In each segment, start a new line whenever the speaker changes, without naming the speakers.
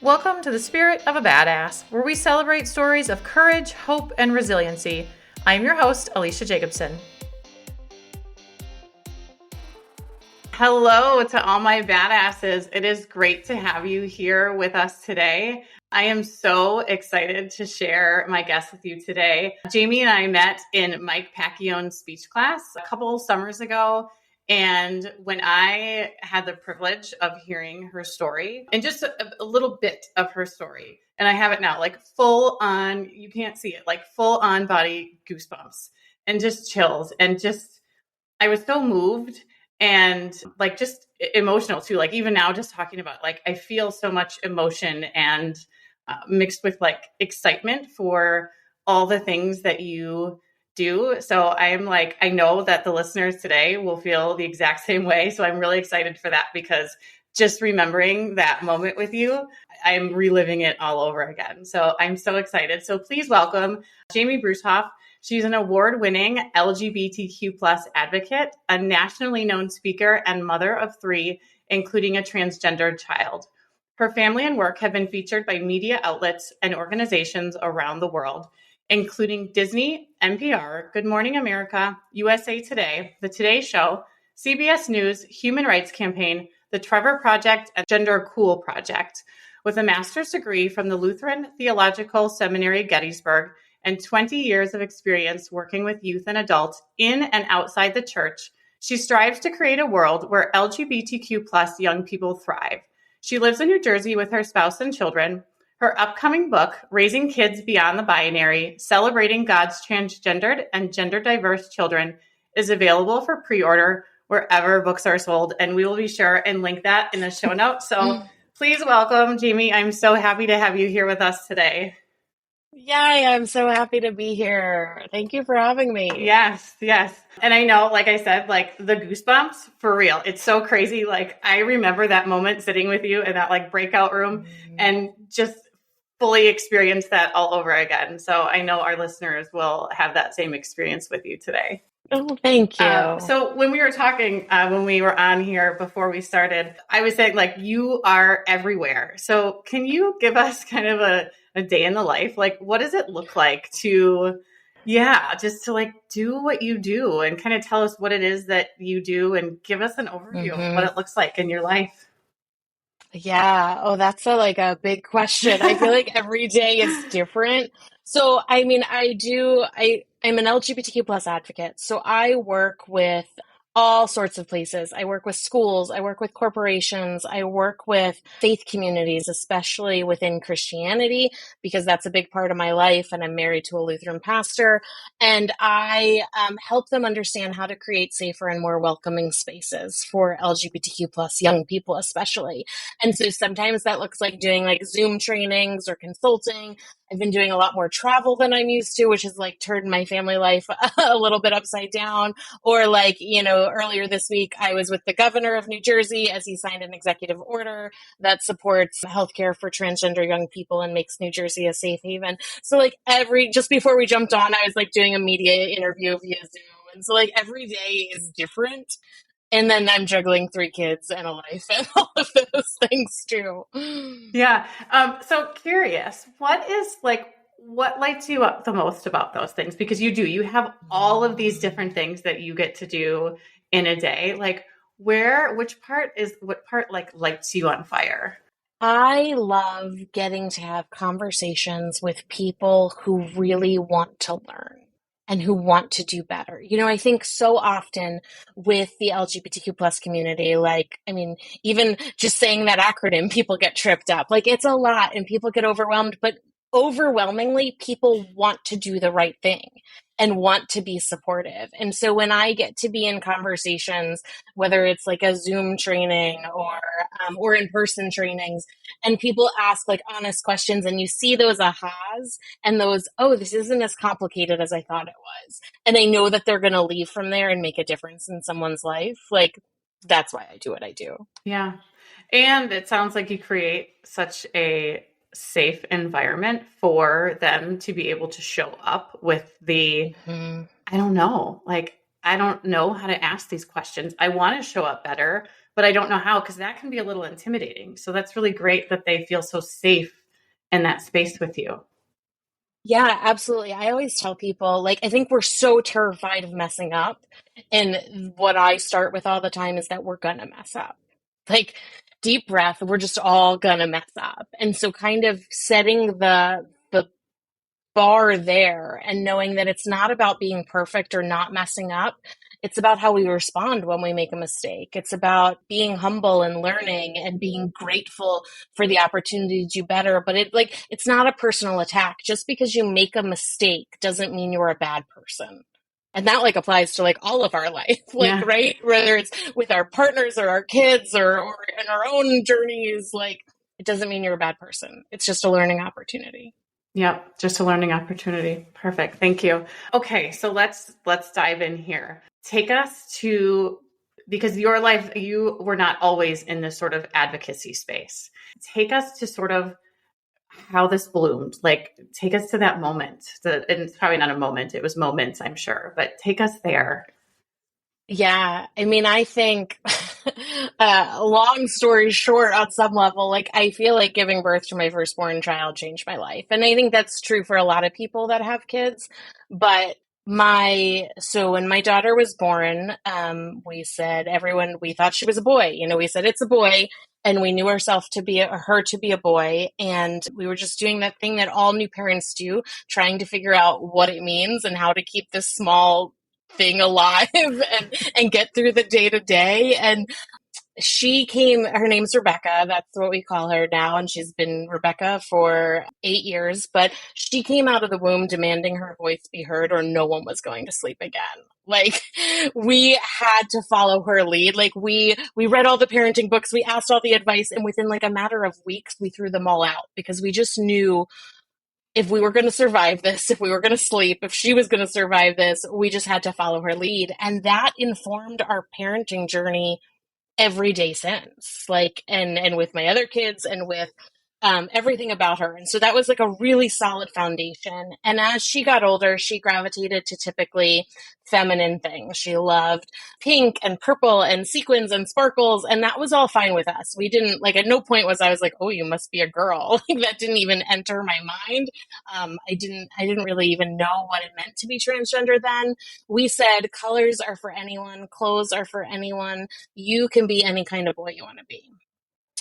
Welcome to the Spirit of a Badass, where we celebrate stories of courage, hope, and resiliency. I'm your host, Alecia Jacobson. Hello to all my badasses. It is great to have you here with us today. I am so excited to share my guest with you today. Jamie and I met in Mike Pacchione's speech class a couple summers ago. And when I had the privilege of hearing her story and just a little bit of her story, and I have it now, like full on, you can't see it, like full on body goosebumps and just chills. And just, I was so moved and like just emotional too. Like even now, just talking about, like, I feel so much emotion and mixed with like excitement for all the things that you do. So I'm like, I know that the listeners today will feel the exact same way. So I'm really excited for that, because just remembering that moment with you, I'm reliving it all over again. So I'm so excited. So please welcome Jamie Bruesehoff. She's an award-winning LGBTQ plus advocate, a nationally known speaker, and mother of three, including a transgender child. Her family and work have been featured by media outlets and organizations around the world, including Disney, NPR, Good Morning America, USA Today, The Today Show, CBS News, Human Rights Campaign, the Trevor Project, and Gender Cool Project. With a master's degree from the Lutheran Theological Seminary, Gettysburg, and 20 years of experience working with youth and adults in and outside the church, she strives to create a world where LGBTQ plus young people thrive. She lives in New Jersey with her spouse and children. Her upcoming book, Raising Kids Beyond the Binary, Celebrating God's Transgendered and Gender Diverse Children, is available for pre-order wherever books are sold. And we will be sure and link that in the show notes. So please welcome Jamie. I'm so happy to have you here with us today.
Yay, I'm so happy to be here. Thank you for having me.
Yes. And I know, like I said, like the goosebumps, for real. It's so crazy. Like I remember that moment sitting with you in that like breakout room and just fully experience that all over again. So I know our listeners will have that same experience with you today.
Oh, thank you.
So when we were talking, when we were on here before we started, I was saying like you are everywhere. So can you give us kind of a day in the life? Like what does it look like to, just to like do what you do and kind of tell us what it is that you do and give us an overview of what it looks like in your life?
Yeah. Oh, that's a big question. I feel like every day is different. So, I mean, I'm an LGBTQ plus advocate. So I work with all sorts of places. I work with schools. I work with corporations. I work with faith communities, especially within Christianity, because that's a big part of my life. And I'm married to a Lutheran pastor. And I help them understand how to create safer and more welcoming spaces for LGBTQ plus young people, especially. And so sometimes that looks like doing like Zoom trainings or consulting. I've been doing a lot more travel than I'm used to, which has like turned my family life a little bit upside down. Or like, earlier this week, I was with the governor of New Jersey as he signed an executive order that supports healthcare for transgender young people and makes New Jersey a safe haven. So like just before we jumped on, I was like doing a media interview via Zoom. And so like every day is different. And then I'm juggling 3 kids and a life and all of those things too.
Yeah. So curious, what lights you up the most about those things? Because you have all of these different things that you get to do in a day. Like what part like lights you on fire?
I love getting to have conversations with people who really want to learn and who want to do better. I think so often with the LGBTQ plus community, even just saying that acronym, people get tripped up. Like it's a lot and people get overwhelmed, but overwhelmingly people want to do the right thing and want to be supportive. And so when I get to be in conversations, whether it's like a Zoom training or in-person trainings, and people ask like honest questions and you see those ahas and those, oh, this isn't as complicated as I thought it was. And I know that they're going to leave from there and make a difference in someone's life. Like that's why I do what I do.
Yeah. And it sounds like you create such a safe environment for them to be able to show up with I don't know how to ask these questions. I want to show up better, but I don't know how, because that can be a little intimidating. So that's really great that they feel so safe in that space with you.
Yeah, absolutely. I always tell people, like, I think we're so terrified of messing up. And what I start with all the time is that we're gonna mess up. Like, deep breath, we're just all gonna mess up. And so kind of setting the bar there and knowing that it's not about being perfect or not messing up. It's about how we respond when we make a mistake. It's about being humble and learning and being grateful for the opportunity to do better. But it's not a personal attack. Just because you make a mistake doesn't mean you're a bad person. And that like applies to like all of our life, like,
Yeah.
right? Whether it's with our partners or our kids or in our own journeys, like it doesn't mean you're a bad person. It's just a learning opportunity.
Yep, just a learning opportunity. Perfect. Thank you. Okay, so let's dive in here. Take us to, because your life, you were not always in this sort of advocacy space. Take us to sort of how this bloomed. Like, take us to that moment. And it's probably not a moment, it was moments, I'm sure, but take us there.
Yeah, I mean, I think, long story short, on some level, like, I feel like giving birth to my firstborn child changed my life. And I think that's true for a lot of people that have kids. But so when my daughter was born, we thought she was a boy. You know, we said it's a boy. And we knew ourselves her to be a boy. And we were just doing that thing that all new parents do, trying to figure out what it means and how to keep this small thing alive and get through the day to day. And her name's Rebecca. That's what we call her now. And she's been Rebecca for 8 years, but she came out of the womb demanding her voice be heard or no one was going to sleep again. Like we had to follow her lead. Like we read all the parenting books, we asked all the advice, and within like a matter of weeks, we threw them all out because we just knew if we were going to survive this, if we were going to sleep, if she was going to survive this, we just had to follow her lead. And that informed our parenting journey every day since, like, and with my other kids and with everything about her. And so that was like a really solid foundation. And as she got older, she gravitated to typically feminine things. She loved pink and purple and sequins and sparkles. And that was all fine with us. We didn't like, at no point was I was like, oh, you must be a girl. Like that didn't even enter my mind. I didn't really even know what it meant to be transgender then. We said colors are for anyone, clothes are for anyone. You can be any kind of boy you want to be.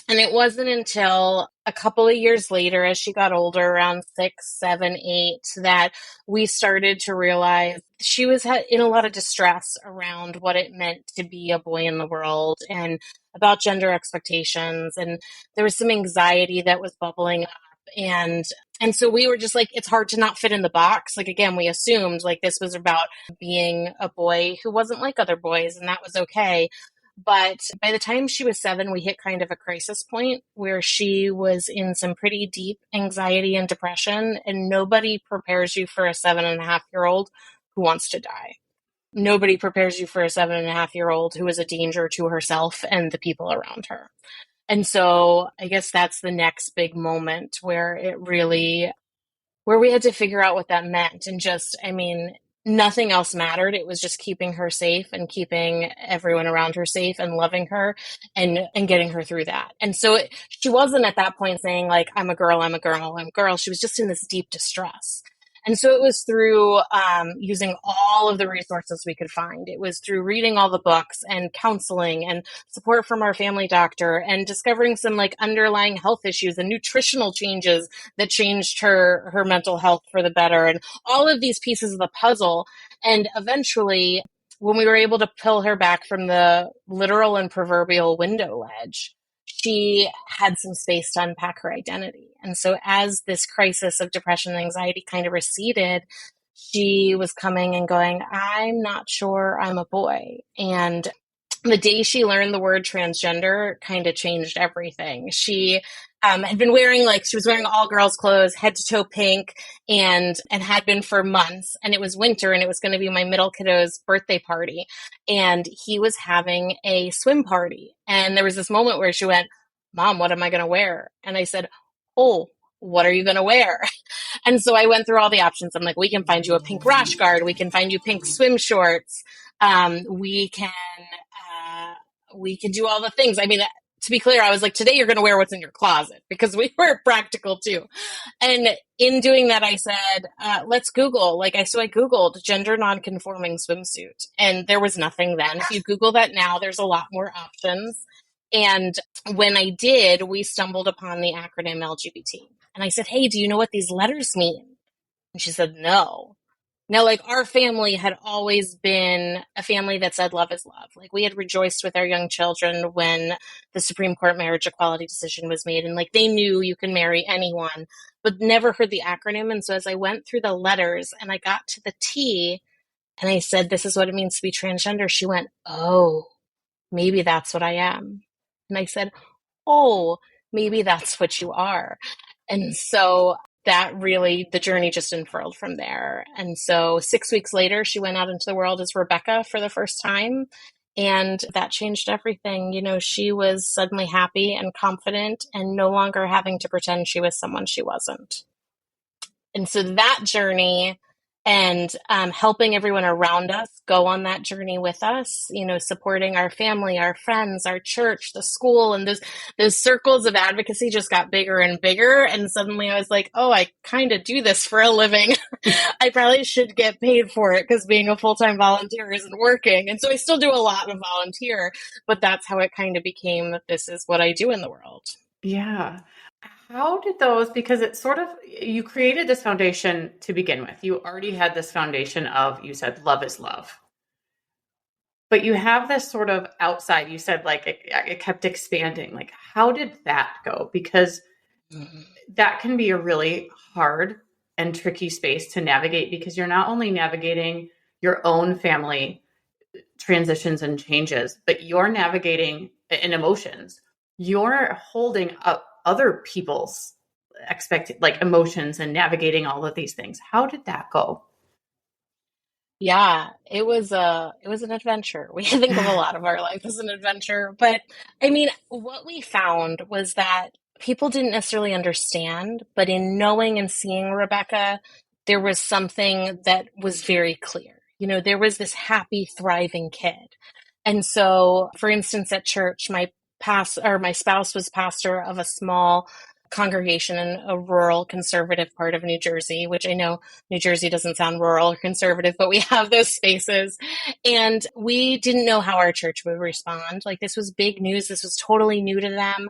And it wasn't until a couple of years later, as she got older, around 6, 7, 8, that we started to realize she was in a lot of distress around what it meant to be a boy in the world and about gender expectations. And there was some anxiety that was bubbling up. And so we were just like, it's hard to not fit in the box. Like, again, we assumed like this was about being a boy who wasn't like other boys, and that was okay. But by the time she was 7, we hit kind of a crisis point where she was in some pretty deep anxiety and depression, and nobody prepares you for a 7.5-year-old who wants to die. Nobody prepares you for a 7.5-year-old who is a danger to herself and the people around her. And so I guess that's the next big moment where we had to figure out what that meant. And just, I mean, nothing else mattered. It was just keeping her safe and keeping everyone around her safe and loving her and getting her through that. And so she wasn't at that point saying like, I'm a girl, I'm a girl, I'm a girl. She was just in this deep distress. And so it was through using all of the resources we could find. It was through reading all the books and counseling and support from our family doctor and discovering some like underlying health issues and nutritional changes that changed her mental health for the better and all of these pieces of the puzzle. And eventually, when we were able to pull her back from the literal and proverbial window ledge, she had some space to unpack her identity. And so as this crisis of depression and anxiety kind of receded, she was coming and going, I'm not sure I'm a boy. And the day she learned the word transgender kind of changed everything. She had been she was wearing all girls clothes, head to toe pink, and had been for months. And it was winter and it was going to be my middle kiddo's birthday party. And he was having a swim party. And there was this moment where she went, Mom, what am I going to wear? And I said, oh, what are you going to wear? And so I went through all the options. I'm like, we can find you a pink rash guard. We can find you pink swim shorts. We can we could do all the things. I mean, to be clear, I was like, today you're going to wear what's in your closet because we were practical too. And in doing that, I said, let's Google. So I Googled gender nonconforming swimsuit, and there was nothing then. If you Google that now, there's a lot more options. And when I did, we stumbled upon the acronym LGBT. And I said, hey, do you know what these letters mean? And she said, no. Now, our family had always been a family that said love is love. We had rejoiced with our young children when the Supreme Court marriage equality decision was made. And they knew you can marry anyone, but never heard the acronym. And so as I went through the letters and I got to the T and I said, this is what it means to be transgender, she went, oh, maybe that's what I am. And I said, oh, maybe that's what you are. And so that really, the journey just unfurled from there. And so 6 weeks later, she went out into the world as Rebecca for the first time. And that changed everything. She was suddenly happy and confident and no longer having to pretend she was someone she wasn't. And so that journey and helping everyone around us go on that journey with us, supporting our family, our friends, our church, the school, and those circles of advocacy just got bigger and bigger. And suddenly I was like, oh, I kind of do this for a living. I probably should get paid for it because being a full-time volunteer isn't working. And so I still do a lot of volunteer, but that's how it kind of became that this is what I do in the world.
Yeah. How did those, because it's sort of, you created this foundation to begin with. You already had this foundation of, you said, love is love. But you have this sort of outside, you said it kept expanding. How did that go? Because that can be a really hard and tricky space to navigate because you're not only navigating your own family transitions and changes, but you're navigating in emotions. You're holding up other people's emotions and navigating all of these things. How did that go?
Yeah, it was an adventure. We think of a lot of our life as an adventure, but I mean, what we found was that people didn't necessarily understand, but in knowing and seeing Rebecca, there was something that was very clear. There was this happy, thriving kid. And so, for instance, at church, my spouse was pastor of a small congregation in a rural conservative part of New Jersey, which I know New Jersey doesn't sound rural or conservative, but we have those spaces. And we didn't know how our church would respond. This was big news. This was totally new to them.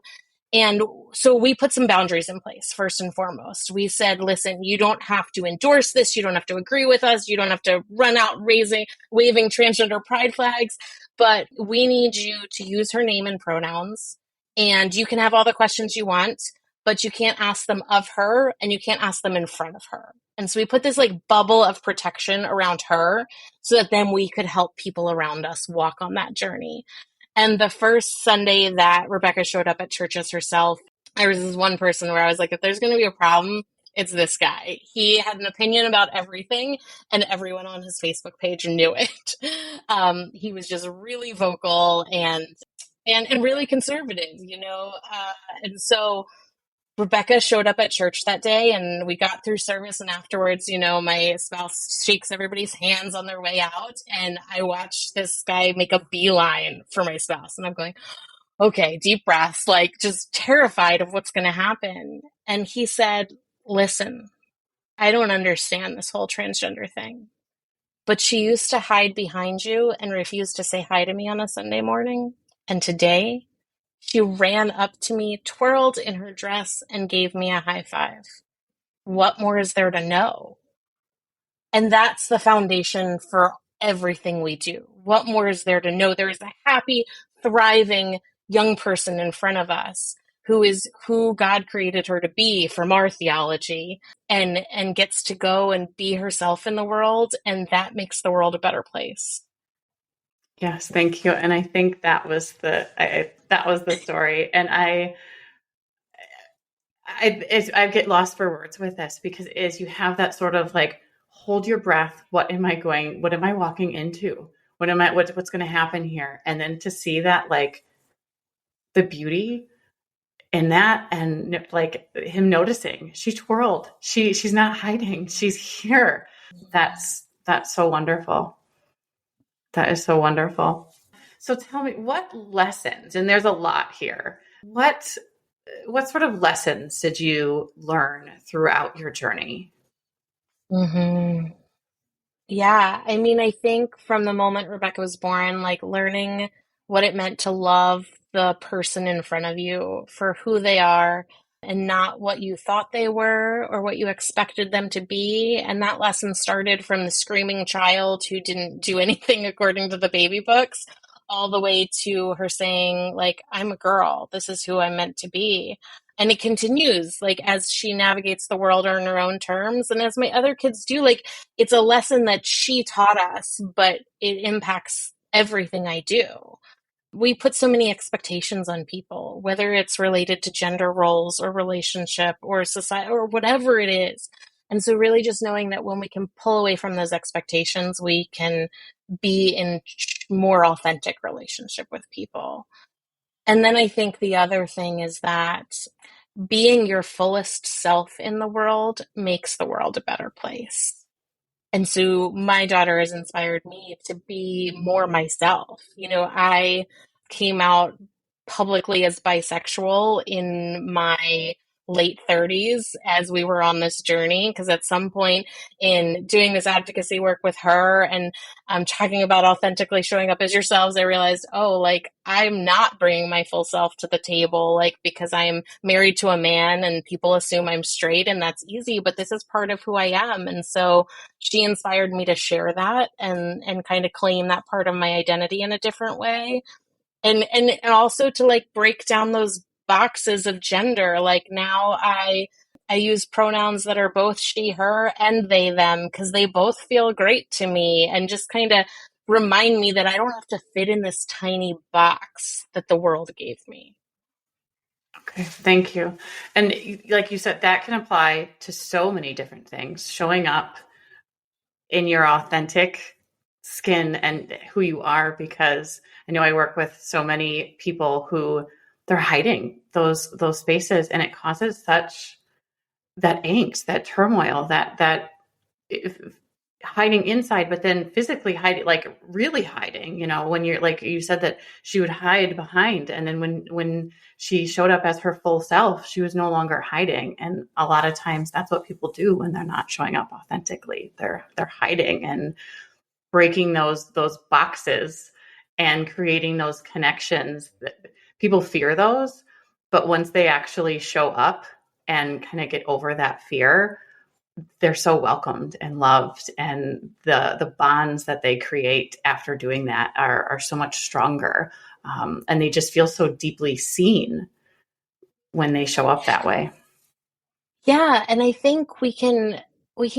And so we put some boundaries in place, first and foremost. We said, listen, you don't have to endorse this. You don't have to agree with us. You don't have to run out waving transgender pride flags, but we need you to use her name and pronouns. And you can have all the questions you want, but you can't ask them of her and you can't ask them in front of her. And so we put this bubble of protection around her so that then we could help people around us walk on that journey. And the first Sunday that Rebecca showed up at church as herself, there was this one person where I was like, if there's going to be a problem, it's this guy. He had an opinion about everything, and everyone on his Facebook page knew it. He was just really vocal and really conservative, and so Rebecca showed up at church that day and we got through service, and afterwards, my spouse shakes everybody's hands on their way out, and I watched this guy make a beeline for my spouse, and I'm going, okay, deep breaths, just terrified of what's going to happen. And he said, listen, I don't understand this whole transgender thing, but she used to hide behind you and refuse to say hi to me on a Sunday morning. And today she ran up to me, twirled in her dress, and gave me a high five. What more is there to know? And that's the foundation for everything we do. What more is there to know? There is a happy, thriving young person in front of us who is who God created her to be from our theology, and gets to go and be herself in the world. And that makes the world a better place.
Yes, thank you. And I think that was the story. And I get lost for words with this because you have that sort of hold your breath. What am I walking into? What's going to happen here? And then to see that, the beauty in that, and him noticing she twirled, she's not hiding. She's here. That's so wonderful. That is so wonderful. So tell me, what lessons, and there's a lot here, what sort of lessons did you learn throughout your journey?
Hmm. Yeah, I mean, I think from the moment Rebecca was born, like learning what it meant to love the person in front of you for who they are and not what you thought they were or what you expected them to be. And that lesson started from the screaming child who didn't do anything according to the baby books, all the way to her saying, like, I'm a girl. This is who I'm meant to be. And it continues, like, as she navigates the world on her own terms. And as my other kids do, like, it's a lesson that she taught us, but it impacts everything I do. We put so many expectations on people, whether it's related to gender roles or relationship or society or whatever it is. And so, really, just knowing that when we can pull away from those expectations, we can be in more authentic relationship with people. And then I think the other thing is that being your fullest self in the world makes the world a better place. And so my daughter has inspired me to be more myself. I came out publicly as bisexual in my late 30s as we were on this journey, because at some point in doing this advocacy work with her and talking about authentically showing up as yourselves, I realized, oh, like, I'm not bringing my full self to the table, like, because I am married to a man and people assume I'm straight, and that's easy, but this is part of who I am. And so she inspired me to share that and kind of claim that part of my identity in a different way. And also to, like, break down those boxes of gender. Like, now I use pronouns that are both she, her, and they, them, because they both feel great to me, and just kind of remind me that I don't have to fit in this tiny box that the world gave me.
Okay, thank you. And like you said, that can apply to so many different things. Showing up in your authentic skin and who you are, because I know I work with so many people who they're hiding those spaces, and it causes such that angst, that turmoil, that if, hiding inside, but then physically hiding, like really hiding, when you're like, you said that she would hide behind. And then when she showed up as her full self, she was no longer hiding. And a lot of times that's what people do when they're not showing up authentically. They're hiding and breaking those boxes and creating those connections. People fear those, but once they actually show up and kind of get over that fear, they're so welcomed and loved, and the bonds that they create after doing that are so much stronger, and they just feel so deeply seen when they show up that way.
Yeah, and I think we can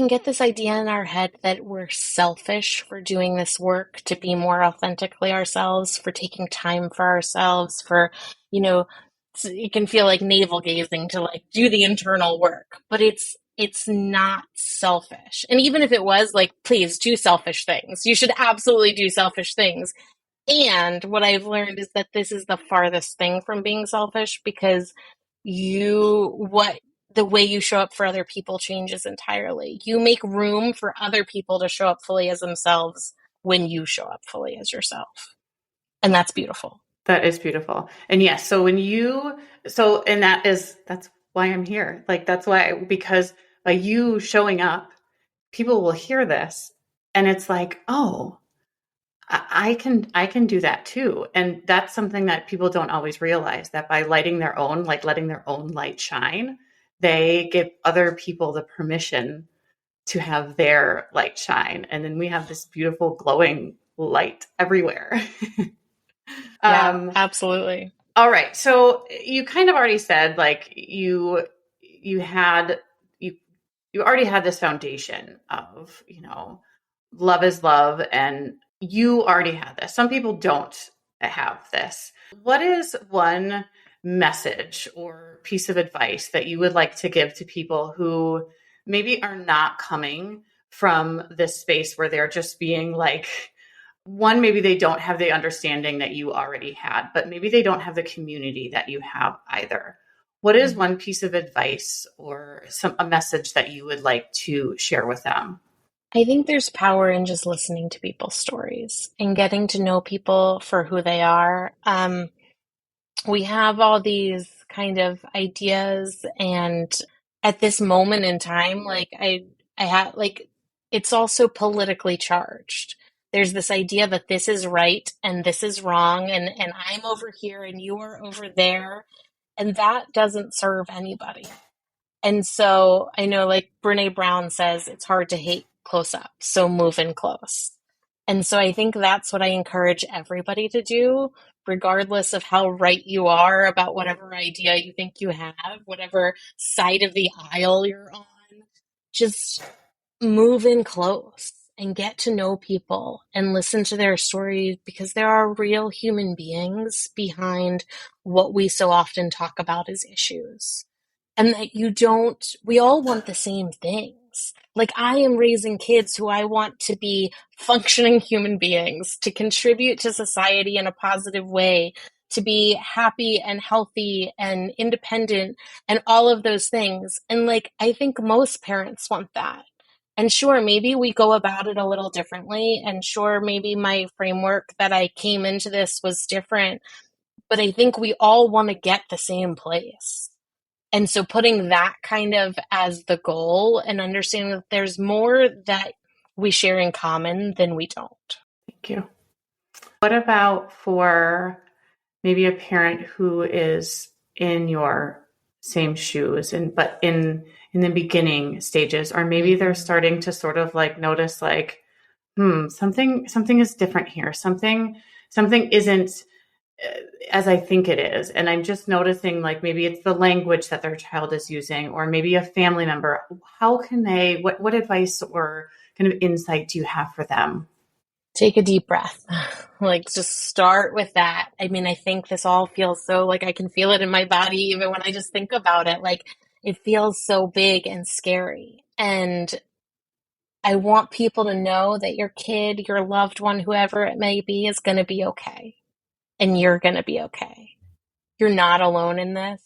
get this idea in our head that we're selfish for doing this work to be more authentically ourselves, for taking time for ourselves, for, you know, it can feel like navel gazing to, like, do the internal work, but it's not selfish. And even if it was, like, please do selfish things. You should absolutely do selfish things. And what I've learned is that this is the farthest thing from being selfish, because what the way you show up for other people changes entirely. You make room for other people to show up fully as themselves when you show up fully as yourself. And that's beautiful.
That is beautiful. And yes, so and that's why I'm here. Like, that's why, because by you showing up, people will hear this, and it's like, oh, I can do that too. And that's something that people don't always realize, that by letting their own light shine, they give other people the permission to have their light shine. And then we have this beautiful glowing light everywhere.
Yeah,
um,
absolutely.
all right. So you kind of already said, like, you had you already had this foundation of, love is love, and you already had this. Some people don't have this. What is one message or piece of advice that you would like to give to people who maybe are not coming from this space where they're just being like, one, maybe they don't have the understanding that you already had, but maybe they don't have the community that you have either. What is one piece of advice or a message that you would like to share with them?
I think there's power in just listening to people's stories and getting to know people for who they are. We have all these kind of ideas, and at this moment in time, like I have like it's also politically charged. There's this idea that this is right and this is wrong, and I'm over here and you are over there, and that doesn't serve anybody. And so I know, like Brene Brown says, it's hard to hate close up, so move in close. And so I think that's what I encourage everybody to do, regardless of how right you are about whatever idea you think you have, whatever side of the aisle you're on. Just move in close and get to know people and listen to their stories, because there are real human beings behind what we so often talk about as issues. And that we all want the same things. Like, I am raising kids who I want to be functioning human beings, to contribute to society in a positive way, to be happy and healthy and independent and all of those things. And like, I think most parents want that. And sure, maybe we go about it a little differently. And sure, maybe my framework that I came into this was different. But I think we all want to get the same place. And so putting that kind of as the goal and understanding that there's more that we share in common than we don't.
Thank you. What about for maybe a parent who is in your same shoes, but in the beginning stages, or maybe they're starting to sort of like notice like, something is different here. Something isn't as I think it is. And I'm just noticing like maybe it's the language that their child is using, or maybe a family member. How can they, what advice or kind of insight do you have for them?
Take a deep breath. Like, just start with that. I mean, I think this all feels so, like, I can feel it in my body even when I just think about it. Like, it feels so big and scary. And I want people to know that your kid, your loved one, whoever it may be, is going to be okay. And you're going to be okay. You're not alone in this.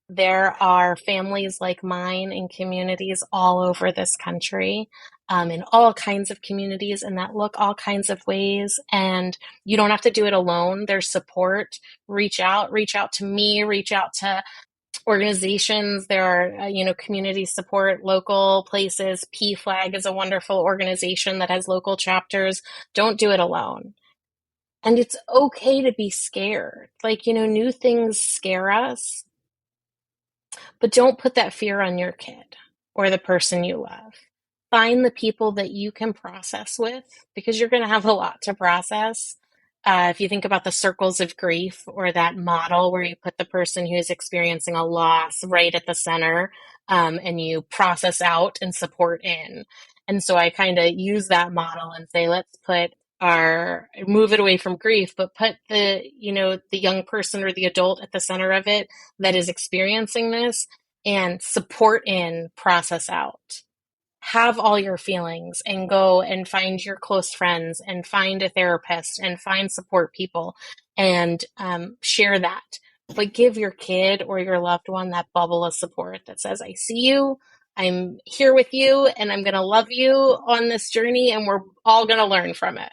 There are families like mine in communities all over this country, in all kinds of communities, and that look all kinds of ways. And you don't have to do it alone. There's support. Reach out to me, reach out to organizations. There are, community support, local places. PFLAG is a wonderful organization that has local chapters. Don't do it alone. And it's okay to be scared. Like, new things scare us, but don't put that fear on your kid or the person you love. Find the people that you can process with, because you're going to have a lot to process. If you think about the circles of grief, or that model where you put the person who is experiencing a loss right at the center, and you process out and support in. And so I kind of use that model and say, let's move it away from grief, but put the young person or the adult at the center of it that is experiencing this, and support in, process out. Have all your feelings and go and find your close friends and find a therapist and find support people and share that. But give your kid or your loved one that bubble of support that says, I see you, I'm here with you, and I'm going to love you on this journey, and we're all going to learn from it.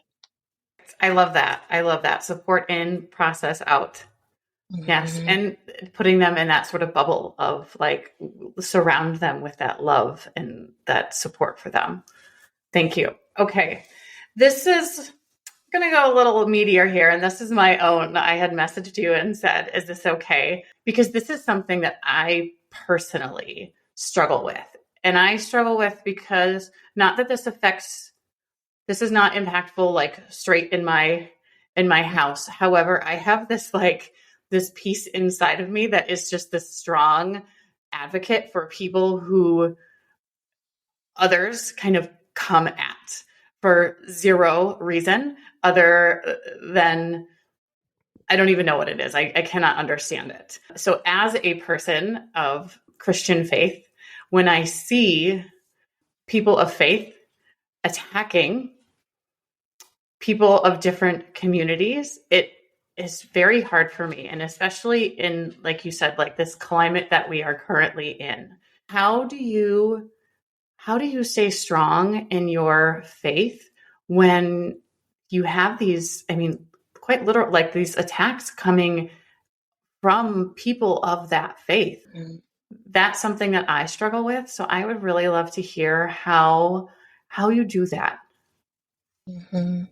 I love that. Support in, process out. Yes. And putting them in that sort of bubble of like, surround them with that love and that support for them. Thank you. Okay. This is going to go a little meatier here. And this is my own. I had messaged you and said, is this okay? Because this is something that I personally struggle with. And I struggle with because not that this is not impactful, like straight in my house. However, I have this piece inside of me that is just this strong advocate for people who others kind of come at for zero reason other than I don't even know what it is. I cannot understand it. So as a person of Christian faith, when I see people of faith attacking people of different communities, it is very hard for me. And especially in, like you said, like this climate that we are currently in. How do you how do you stay strong in your faith when you have these, I mean, quite literal, like these attacks coming from people of that faith?
Mm-hmm.
That's something that I struggle with. So I would really love to hear how you do that.
Mm-hmm.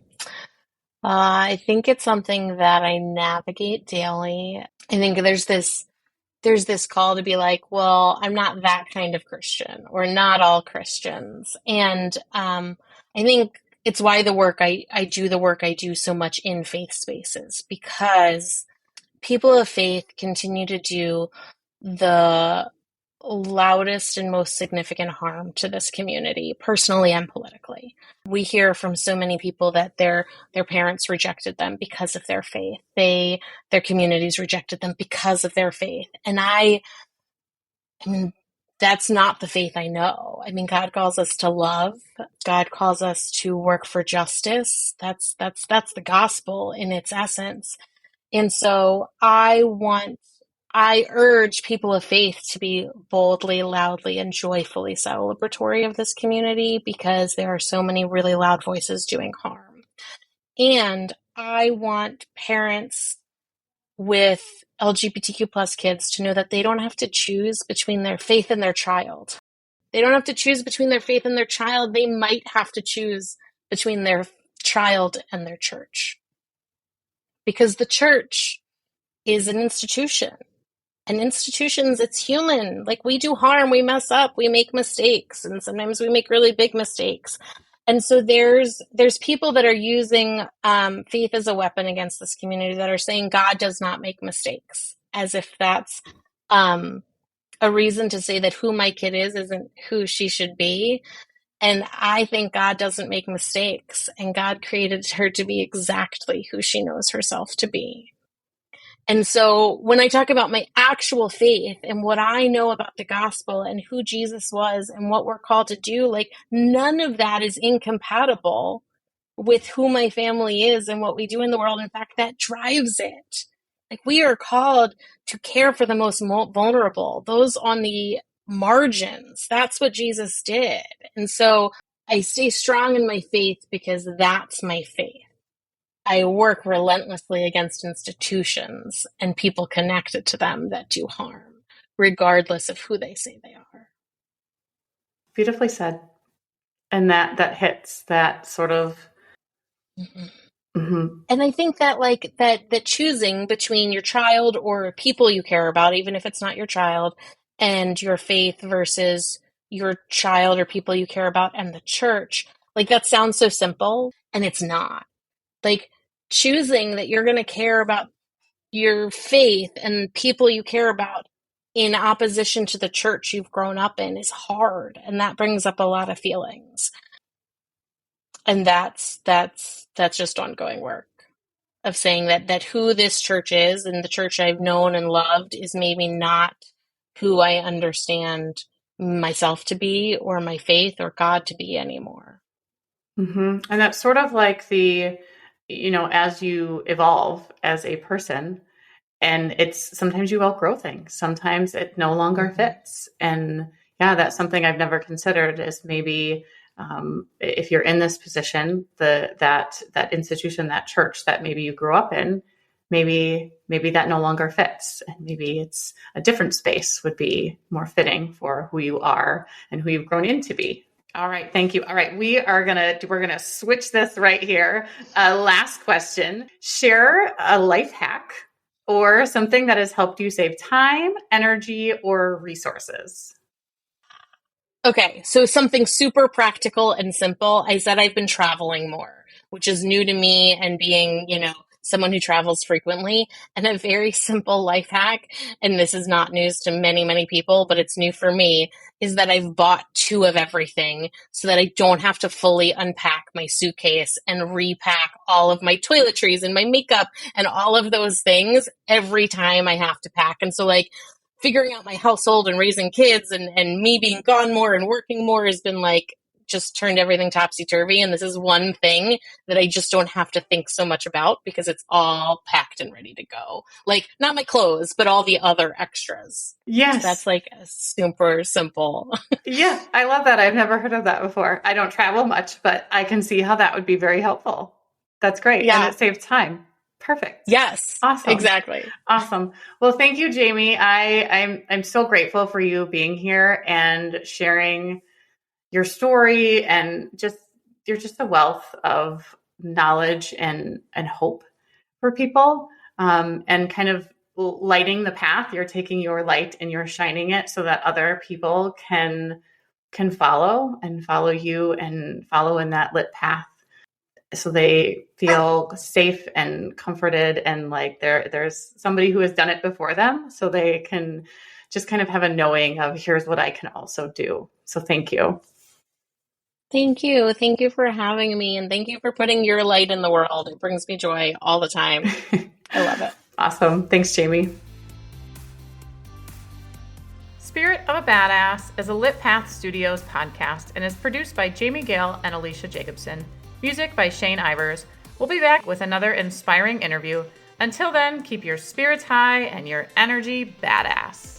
I think it's something that I navigate daily. I think there's this call to be like, well, I'm not that kind of Christian, or not all Christians. And I think it's why I do the work I do so much in faith spaces, because people of faith continue to do the loudest and most significant harm to this community, personally and politically. We hear from so many people that their parents rejected them because of their faith. Their communities rejected them because of their faith. And I mean, that's not the faith I know. I mean, God calls us to love. God calls us to work for justice. That's the gospel in its essence. And so I urge people of faith to be boldly, loudly, and joyfully celebratory of this community, because there are so many really loud voices doing harm. And I want parents with LGBTQ plus kids to know that they don't have to choose between their faith and their child. They don't have to choose between their faith and their child. They might have to choose between their child and their church. Because the church is an institution. And institutions, it's human. Like, we do harm, we mess up, we make mistakes, and sometimes we make really big mistakes. And so there's people that are using faith as a weapon against this community, that are saying God does not make mistakes, as if that's a reason to say that who my kid is isn't who she should be. And I think God doesn't make mistakes, and God created her to be exactly who she knows herself to be. And so when I talk about my actual faith and what I know about the gospel and who Jesus was and what we're called to do, like, none of that is incompatible with who my family is and what we do in the world. In fact, that drives it. Like, we are called to care for the most vulnerable, those on the margins. That's what Jesus did. And so I stay strong in my faith because that's my faith. I work relentlessly against institutions and people connected to them that do harm, regardless of who they say they are.
Beautifully said. And that hits that sort of.
Mm-hmm.
Mm-hmm.
And I think that, like, that choosing between your child or people you care about, even if it's not your child, and your faith versus your child or people you care about and the church, like, that sounds so simple, and it's not. Like, choosing that you're going to care about your faith and people you care about in opposition to the church you've grown up in is hard, and that brings up a lot of feelings. And that's just ongoing work of saying that who this church is and the church I've known and loved is maybe not who I understand myself to be, or my faith or God to be anymore.
Mm-hmm. And that's sort of like as you evolve as a person, and it's sometimes you outgrow things, sometimes it no longer
Mm-hmm.
fits. And yeah, that's something I've never considered, is maybe if you're in this position, that institution, that church that maybe you grew up in, maybe that no longer fits, and maybe it's a different space would be more fitting for who you are and who you've grown into be. All right. Thank you. All right. We're going to switch this right here. Last question. Share a life hack or something that has helped you save time, energy, or resources.
Okay, so something super practical and simple. I said I've been traveling more, which is new to me, and being, someone who travels frequently. And a very simple life hack, and this is not news to many, many people, but it's new for me, is that I've bought 2 of everything so that I don't have to fully unpack my suitcase and repack all of my toiletries and my makeup and all of those things every time I have to pack. And so, like, figuring out my household and raising kids and me being gone more and working more has been, like, just turned everything topsy-turvy, and this is one thing that I just don't have to think so much about because it's all packed and ready to go. Like, not my clothes, but all the other extras.
Yes.
So that's like super simple.
Yeah, I love that. I've never heard of that before. I don't travel much, but I can see how that would be very helpful. That's great.
Yeah.
And it saves time. Perfect.
Yes.
Awesome.
Exactly.
Awesome. Well, thank you, Jamie. I'm so grateful for you being here and sharing your story, and you're just a wealth of knowledge and hope for people, and kind of lighting the path. You're taking your light and you're shining it so that other people can follow you and follow in that lit path, so they feel safe and comforted, and like there's somebody who has done it before them, so they can just kind of have a knowing of, here's what I can also do. So thank you.
Thank you. Thank you for having me, and thank you for putting your light in the world. It brings me joy all the time. I love it.
Awesome. Thanks, Jamie. Spirit of a Badass is a Lit Path Studios podcast and is produced by Jamie Gale and Alecia Jacobson. Music by Shane Ivers. We'll be back with another inspiring interview. Until then, keep your spirits high and your energy badass.